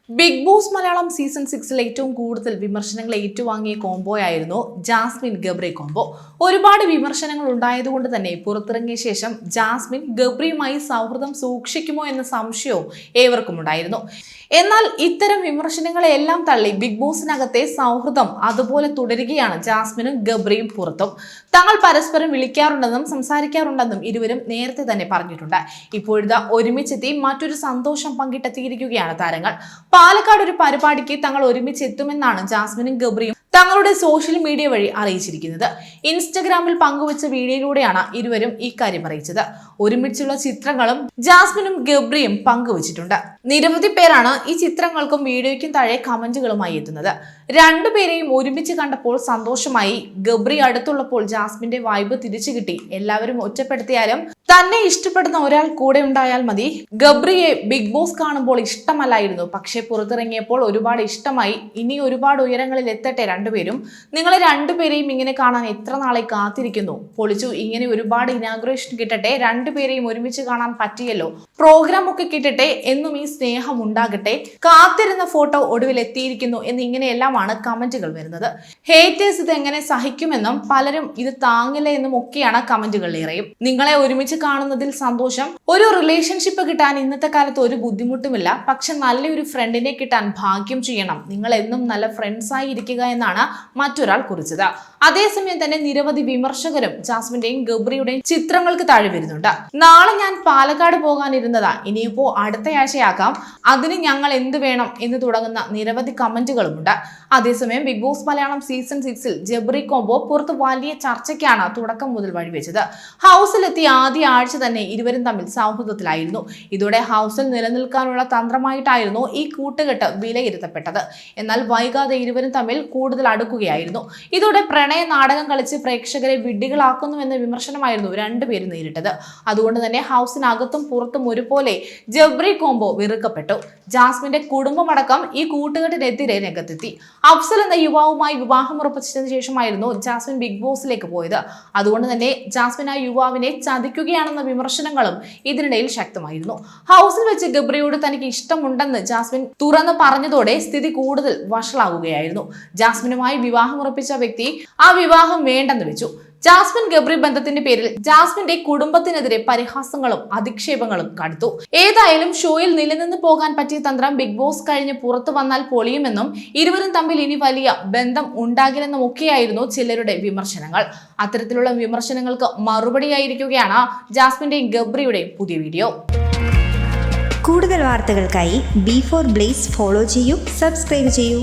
Big Boss Malayalam season 6 ഏറ്റവും കൂടുതൽ വിമർശനങ്ങൾ ഏറ്റുവാങ്ങിയ കോംബോയായിരുന്നു ജാസ്മിൻ ഗബ്രി കോംബോ. ഒരുപാട് വിമർശനങ്ങൾ ഉണ്ടായതുകൊണ്ട് തന്നെ പുറത്തിറങ്ങിയ ശേഷം ജാസ്മിൻ ഗബ്രിയുമായി സൗഹൃദം സൂക്ഷിക്കുമോ എന്ന സംശയവും ഏവർക്കും ഉണ്ടായിരുന്നു. എന്നാൽ ഇത്തരം വിമർശനങ്ങളെല്ലാം തള്ളി ബിഗ് ബോസിനകത്തെ സൗഹൃദം അതുപോലെ തുടരുകയാണ് ജാസ്മിനും ഗബ്രിയും പുറത്തും. തങ്ങൾ പരസ്പരം വിളിക്കാറുണ്ടെന്നും സംസാരിക്കാറുണ്ടെന്നും ഇരുവരും നേരത്തെ തന്നെ പറഞ്ഞിട്ടുണ്ട്. ഇപ്പോഴിതാ ഒരുമിച്ചെത്തി മറ്റൊരു സന്തോഷം പങ്കിട്ടെത്തിയിരിക്കുകയാണ് താരങ്ങൾ. പാലക്കാട് ഒരു പരിപാടിക്ക് തങ്ങൾ ഒരുമിച്ചെത്തുമെന്നാണ് ജാസ്മിനും ഗബ്രിയും തങ്ങളുടെ സോഷ്യൽ മീഡിയ വഴി അറിയിച്ചിരിക്കുന്നത്. ഇൻസ്റ്റഗ്രാമിൽ പങ്കുവച്ച വീഡിയോയിലൂടെയാണ് ഇരുവരും ഇക്കാര്യം അറിയിച്ചത്. ഒരുമിച്ചുള്ള ചിത്രങ്ങളും ജാസ്മിനും ഗബ്രിയും പങ്കുവച്ചിട്ടുണ്ട്. നിരവധി പേരാണ് ഈ ചിത്രങ്ങൾക്കും വീഡിയോയ്ക്കും താഴെ കമന്റുകളുമായി എത്തുന്നത്. രണ്ടുപേരെയും ഒരുമിച്ച് കണ്ടപ്പോൾ സന്തോഷമായി. ഗബ്രി അടുത്തുള്ളപ്പോൾ ജാസ്മിന്റെ വൈബ് തിരിച്ചു കിട്ടി. എല്ലാവരും ഒറ്റപ്പെടുത്തിയാലും തന്നെ ഇഷ്ടപ്പെടുന്ന ഒരാൾ കൂടെ ഉണ്ടായാൽ മതി. ഗബ്രിയെ ബിഗ് ബോസ് കാണുമ്പോൾ ഇഷ്ടമല്ലായിരുന്നു, പക്ഷെ പുറത്തിറങ്ങിയപ്പോൾ ഒരുപാട് ഇഷ്ടമായി. ഇനി ഒരുപാട് ഉയരങ്ങളിൽ എത്തട്ടെ രണ്ടുപേരും. നിങ്ങളെ രണ്ടുപേരെയും ഇങ്ങനെ കാണാൻ എത്ര നാളെ കാത്തിരിക്കുന്നു. പൊളിച്ചു. ഇങ്ങനെ ഒരുപാട് ഇനാഗുറേഷൻ കിട്ടട്ടെ. രണ്ടുപേരെയും ഒരുമിച്ച് കാണാൻ പറ്റിയല്ലോ. പ്രോഗ്രാം ഒക്കെ കിട്ടട്ടെ. എന്നും ഈ സ്നേഹം ഉണ്ടാകട്ടെ. കാത്തിരുന്ന ഫോട്ടോ ഒടുവിൽ എത്തിയിരിക്കുന്നു എന്നിങ്ങനെയെല്ലാമാണ് കമന്റുകൾ വരുന്നത്. ഹേറ്റേഴ്സ് ഇത് എങ്ങനെ സഹിക്കുമെന്നും പലരും ഇത് താങ്ങില്ല എന്നും ഒക്കെയാണ് കമന്റുകളിലേറെയും. നിങ്ങളെ ഒരുമിച്ച് കാണുന്നതിൽ സന്തോഷം. ഒരു റിലേഷൻഷിപ്പ് കിട്ടാൻ ഇന്നത്തെ കാലത്ത് ഒരു ബുദ്ധിമുട്ടുമില്ല. പക്ഷെ നല്ലൊരു ഫ്രണ്ടിനെ കിട്ടാൻ ഭാഗ്യം ചെയ്യണം. നിങ്ങൾ എന്നും നല്ല ഫ്രണ്ട്സായി ഇരിക്കുക എന്നാണ് മറ്റൊരാൾ കുറിച്ചത്. അതേസമയം തന്നെ നിരവധി വിമർശകരും ജാസ്മിന്റെയും ഗബ്രിയുടെയും ചിത്രങ്ങൾക്ക് താഴെ വരുന്നുണ്ട്. നാളെ ഞാൻ പാലക്കാട് പോകാനിരുന്നതാ, ഇനിയിപ്പോ അടുത്തയാഴ്ചയാക്കാം, അതിന് ഞങ്ങൾ എന്ത് വേണം എന്ന് തുടങ്ങുന്ന നിരവധി കമന്റുകളുമുണ്ട്. അതേസമയം Bigg Boss Malayalam season 6 Gabri combo പുറത്ത് വലിയ ചർച്ചയ്ക്കാണ് തുടക്കം മുതൽ വഴിവെച്ചത്. ഹൗസിലെത്തിയ ആദ്യ ആഴ്ച തന്നെ ഇരുവരും തമ്മിൽ സൗഹൃദത്തിലായിരുന്നു. ഇതോടെ ഹൗസിൽ നിലനിൽക്കാനുള്ള തന്ത്രമായിട്ടായിരുന്നു ഈ കൂട്ടുകെട്ട് വിലയിരുത്തപ്പെട്ടത്. എന്നാൽ വൈകാതെ ഇരുവരും തമ്മിൽ കൂടുതൽ അടുക്കുകയായിരുന്നു. ഇതോടെ പ്രണയ നാടകം കളിച്ച് പ്രേക്ഷകരെ വിഡ്ഢികളാക്കുന്നുവെന്ന വിമർശനമായിരുന്നു രണ്ടുപേരും നേരിട്ടത്. അതുകൊണ്ട് തന്നെ ഹൗസിനകത്തും പുറത്തും ഒരുപോലെ ഗബ്രി കോംബോ വെറുക്കപ്പെട്ടു. ജാസ്മിന്റെ കുടുംബമടക്കം ഈ കൂട്ടുകെട്ടിനെതിരെ രംഗത്തെത്തി. അഫ്സൽ എന്ന യുവാവുമായി വിവാഹം ഉറപ്പിച്ചതിനു ശേഷമായിരുന്നു ജാസ്മിൻ ബിഗ് ബോസിലേക്ക് പോയത്. അതുകൊണ്ട് തന്നെ ജാസ്മിൻ ആ യുവാവിനെ ചതിക്കുകയാണെന്ന വിമർശനങ്ങളും ഇതിനിടയിൽ ശക്തമായിരുന്നു. ഹൗസിൽ വെച്ച് ഗബ്രിയോട് തനിക്ക് ഇഷ്ടമുണ്ടെന്ന് ജാസ്മിൻ തുറന്നു പറഞ്ഞതോടെ സ്ഥിതി കൂടുതൽ വഷളാകുകയായിരുന്നു. ജാസ്മിനുമായി വിവാഹം ഉറപ്പിച്ച വ്യക്തി ആ വിവാഹം വേണ്ടെന്ന് വെച്ചു. ജാസ്മിൻ ഗബ്രി ബന്ധത്തിന്റെ പേരിൽ ജാസ്മിന്റെ കുടുംബത്തിനെതിരെ പരിഹാസങ്ങളും അധിക്ഷേപങ്ങളും കടുത്തു. ഏതായാലും ഷോയിൽ നിലനിന്ന് പോകാൻ പറ്റിയ തന്ത്രം ബിഗ് ബോസ് കഴിഞ്ഞ് പുറത്തു വന്നാൽ പൊളിയുമെന്നും ഇരുവരും തമ്മിൽ ഇനി വലിയ ബന്ധം ഉണ്ടാകില്ലെന്നും ഒക്കെയായിരുന്നു ചിലരുടെ വിമർശനങ്ങൾ. അത്തരത്തിലുള്ള വിമർശനങ്ങൾക്ക് മറുപടിയായിരിക്കുകയാണ് ജാസ്മിന്റെയും ഗബ്രിയുടെയും പുതിയ വീഡിയോ. കൂടുതൽ വാർത്തകൾക്കായി B4 Blaze ഫോളോ ചെയ്യൂ, സബ്സ്ക്രൈബ് ചെയ്യൂ.